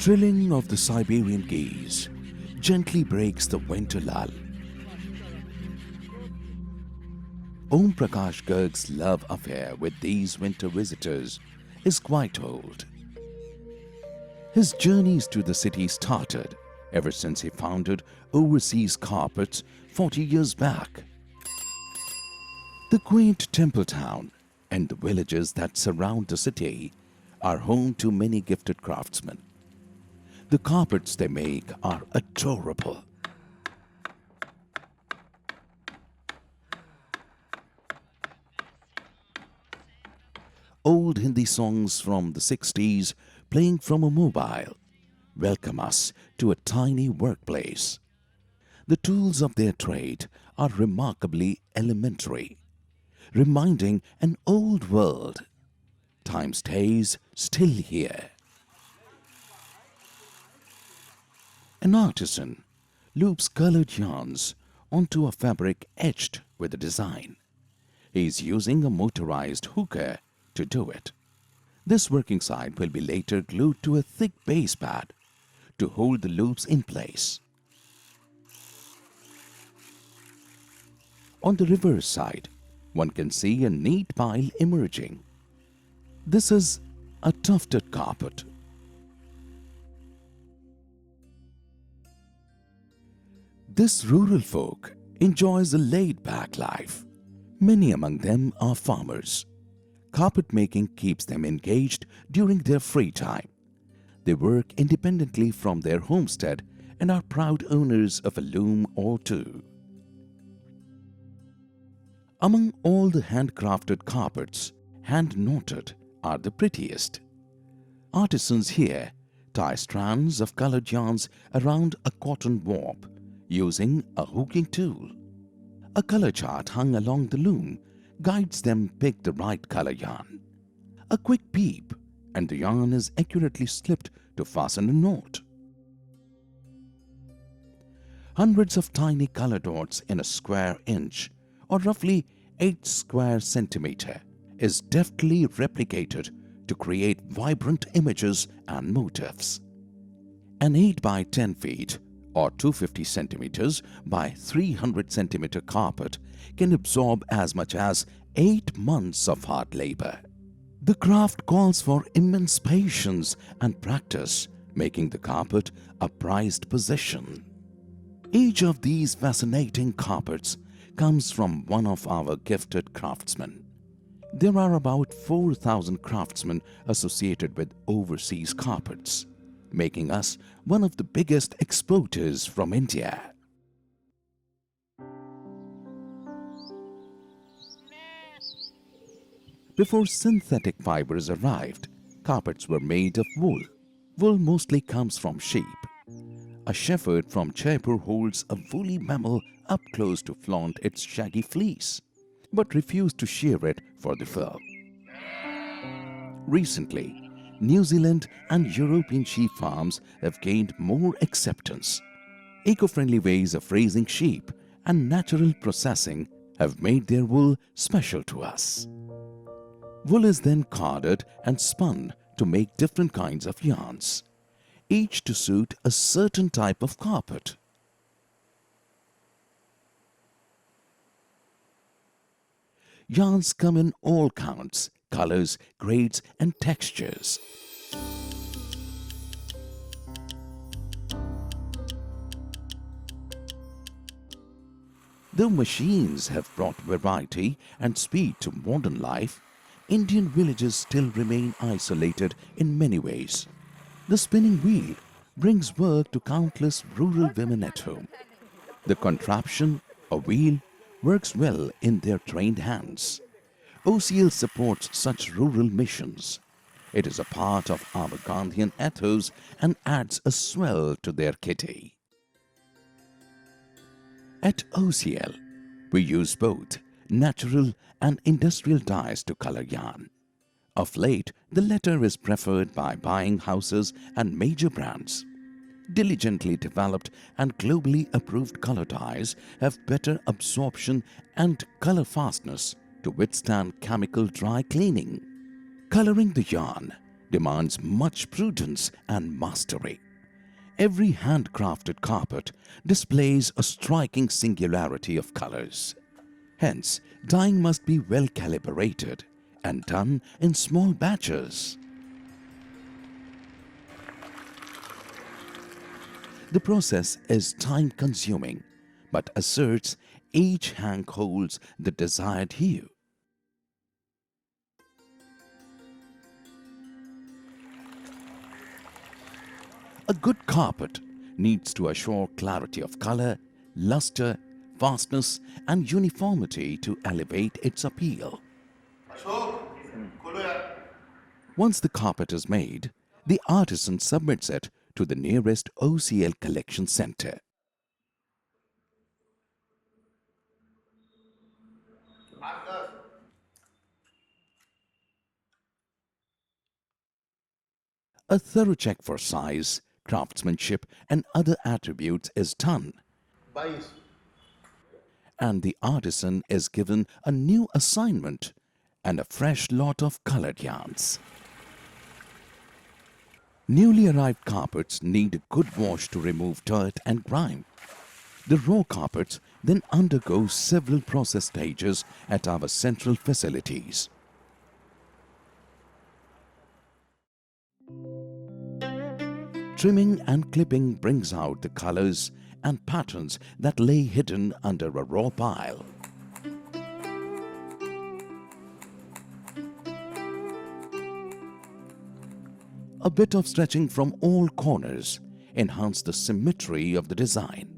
trilling of the Siberian geese gently breaks the winter lull. Om Prakash Garg's love affair with these winter visitors is quite old. His journeys to the city started ever since he founded Overseas Carpets 40 years back. The quaint temple town and the villages that surround the city are home to many gifted craftsmen. The carpets they make are adorable. Old Hindi songs from the 60s playing from a mobile welcome us to a tiny workplace. The tools of their trade are remarkably elementary, reminding an old world. Time stays still here. An artisan loops colored yarns onto a fabric etched with a design. He is using a motorized hooker to do it. This working side will be later glued to a thick base pad to hold the loops in place. On the reverse side, one can see a neat pile emerging. This is a tufted carpet. This rural folk enjoys a laid-back life. Many among them are farmers. Carpet making keeps them engaged during their free time. They work independently from their homestead and are proud owners of a loom or two. Among all the handcrafted carpets, hand-knotted are the prettiest. Artisans here tie strands of colored yarns around a cotton warp using a hooking tool. A color chart hung along the loom guides them pick the right color yarn. A quick peep and the yarn is accurately slipped to fasten a knot. Hundreds of tiny color dots in a square inch or roughly 8 square centimeter is deftly replicated to create vibrant images and motifs. An 8 by 10 feet or 250 centimeters by 300 centimeter carpet can absorb as much as 8 months of hard labor. The craft calls for immense patience and practice, making the carpet a prized possession. Each of these fascinating carpets comes from one of our gifted craftsmen. There are about 4,000 craftsmen associated with Overseas Carpets, making us one of the biggest exporters from India. Before synthetic fibers arrived, carpets were made of wool. Wool mostly comes from sheep. A shepherd from Jaipur holds a woolly mammal up close to flaunt its shaggy fleece, but refused to shear it for the fur. Recently, New Zealand and European sheep farms have gained more acceptance. Eco-friendly ways of raising sheep and natural processing have made their wool special to us. Wool is then carded and spun to make different kinds of yarns, each to suit a certain type of carpet. Yarns come in all counts, colors, grades, and textures. Though machines have brought variety and speed to modern life, Indian villages still remain isolated in many ways. The spinning wheel brings work to countless rural women at home. The contraption, a wheel, works well in their trained hands. OCL supports such rural missions. It is a part of our Gandhian ethos and adds a swell to their kitty. At OCL, we use both natural and industrial dyes to color yarn. Of late, the latter is preferred by buying houses and major brands. Diligently developed and globally approved color dyes have better absorption and color fastness to withstand chemical dry cleaning. Coloring the yarn demands much prudence and mastery. Every handcrafted carpet displays a striking singularity of colors. Hence, dyeing must be well calibrated and done in small batches. The process is time-consuming, but asserts each hank holds the desired hue. A good carpet needs to assure clarity of color, luster, fastness, and uniformity to elevate its appeal. Once the carpet is made, the artisan submits it to the nearest OCL collection center. A thorough check for size, craftsmanship, and other attributes is done, and the artisan is given a new assignment and a fresh lot of colored yarns. Newly arrived carpets need a good wash to remove dirt and grime. The raw carpets then undergo several process stages at our central facilities. Trimming and clipping brings out the colors and patterns that lay hidden under a raw pile. A bit of stretching from all corners enhance the symmetry of the design.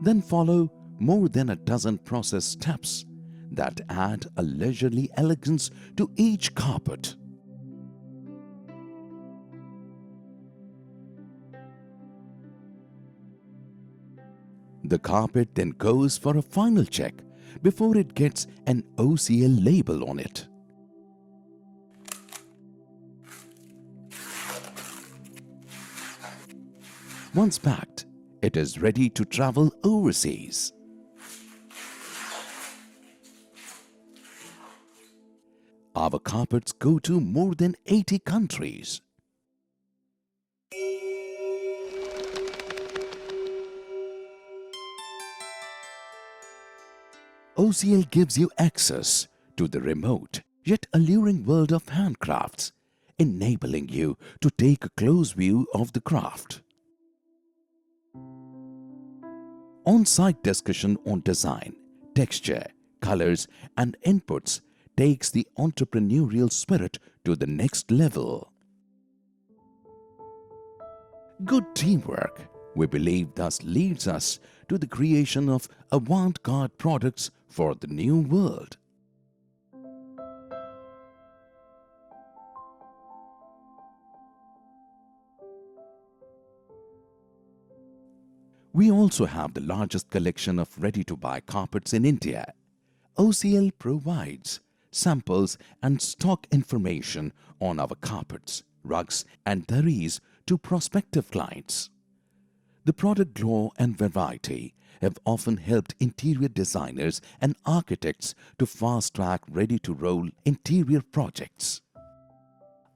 Then follow more than a dozen process steps that add a leisurely elegance to each carpet. The carpet then goes for a final check before it gets an OCL label on it. Once packed, it is ready to travel overseas. Our carpets go to more than 80 countries. OCL gives you access to the remote yet alluring world of handcrafts, enabling you to take a close view of the craft. On-site discussion on design, texture, colors, and inputs takes the entrepreneurial spirit to the next level. Good teamwork, we believe, thus leads us to the creation of avant-garde products for the new world. We also have the largest collection of ready-to-buy carpets in India. OCL provides samples and stock information on our carpets, rugs, and daris to prospective clients. The product glow and variety have often helped interior designers and architects to fast-track ready-to-roll interior projects.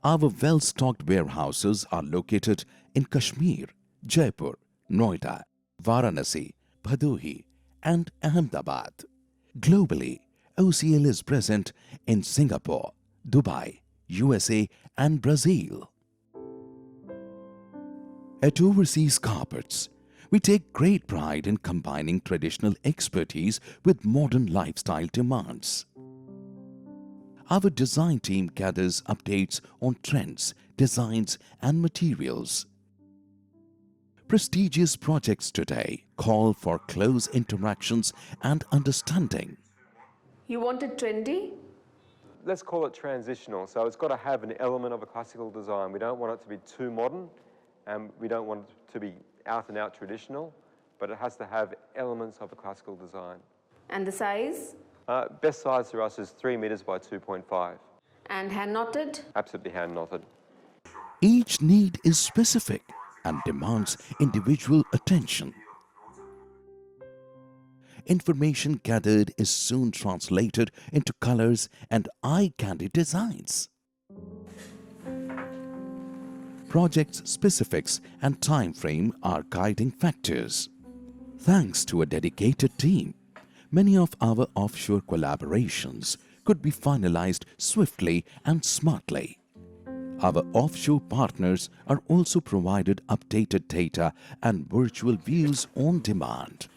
Our well-stocked warehouses are located in Kashmir, Jaipur, Noida, Varanasi, Bhadohi, and Ahmedabad. Globally, OCL is present in Singapore, Dubai, USA, and Brazil. At Overseas Carpets, we take great pride in combining traditional expertise with modern lifestyle demands. Our design team gathers updates on trends, designs, and materials. Prestigious projects today call for close interactions and understanding. You want it trendy? Let's call it transitional. So it's got to have an element of a classical design. We don't want it to be too modern, and we don't want it to be out and out traditional, but it has to have elements of a classical design. And the size? Best size for us is 3 meters by 2.5. And hand knotted? Absolutely hand knotted. Each need is specific and demands individual attention. information gathered is soon translated into colors and eye-candy designs. Project specifics and time frame are guiding factors. Thanks to a dedicated team, many of our offshore collaborations could be finalized swiftly and smartly. Our offshore partners are also provided updated data and virtual views on demand.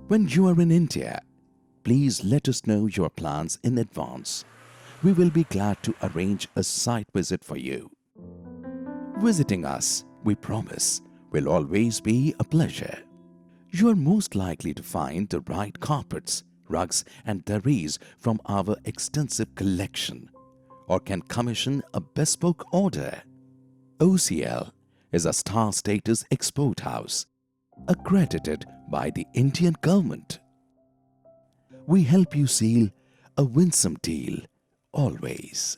When you are in India, please let us know your plans in advance. We will be glad to arrange a site visit for you. Visiting us, we promise, will always be a pleasure. You are most likely to find the right carpets, rugs and daris from our extensive collection, or can commission a bespoke order. OCL is a star status export house accredited by the Indian government. We help you seal a winsome deal always.